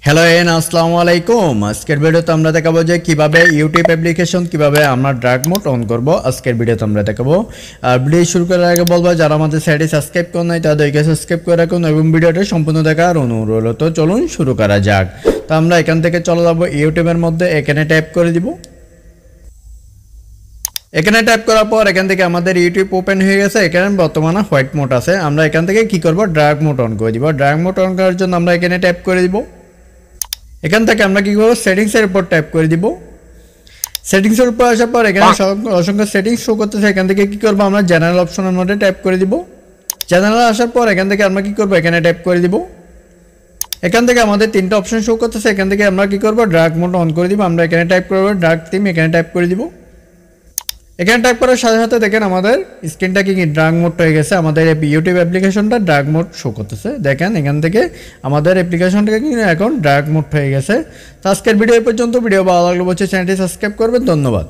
Hello আসসালামু আলাইকুম। আজকের ভিডিওতে আমরা দেখাবো যে কিভাবে ইউটিউব অ্যাপ্লিকেশন কিভাবে আমরা ডার্ক মোড অন করব। আজকের ভিডিওতে আমরা দেখাবো। আর ভিডিও শুরু করার আগে বলবো যারা আমাদের চ্যানেলটি সাবস্ক্রাইব করেন নাই তাদেরকে সাবস্ক্রাইব করে রাখুন এবং ভিডিওটা সম্পূর্ণ দেখার অনুরোধ রইল। তো চলুন শুরু করা যাক। তো আমরা এখান থেকে চলে যাব ইউটিউবের মধ্যে, এখানে ট্যাপ করে দিব। এখানে ট্যাপ করার পর এখান থেকে আমাদের ইউটিউব ওপেন হয়ে গেছে। এখানে বর্তমানে হোয়াইট মোড আছে। আমরা এখান থেকে কি করব, ডার্ক মোড অন করে দিব। ডার্ক মোড অন করার জন্য আমরা এখানে ট্যাপ করে দিব। এখান থেকে আমরা কি করব, সেটিংসের উপর ট্যাপ করে দিব। সেটিংসের উপর আসার পর এখানে অসংখ্য সেটিংস শো করতেছে। এখান থেকে কি করব, আমরা জেনারেল অপশনের মধ্যে ট্যাপ করে দিব। জেনারেল আসার পর এখান থেকে আমরা কি করব, এখানে ট্যাপ করে দিব। এখান থেকে আমাদের তিনটা অপশন শো করতেছে। এখান থেকে আমরা কি করব, ডার্ক মোড অন করে দিব। আমরা এখানে টাইপ করব ডার্ক থিম, এখানে টাইপ করে দিব। এখানে টাইপ করার সাথে সাথে দেখেন আমাদের স্ক্রিনটা কি ডার্ক মোড হয়ে গেছে। আমাদের ইউটিউব অ্যাপ্লিকেশনটা ডার্ক মোড শো করতেছে। দেখেন এখান থেকে আমাদের অ্যাপ্লিকেশনটা কিন্তু এখন ডার্ক মোড হয়ে গেছে। তো আজকের ভিডিও পর্যন্ত। ভিডিও ভালো লাগলে অবশ্যই চ্যানেলটি সাবস্ক্রাইব করবেন। ধন্যবাদ।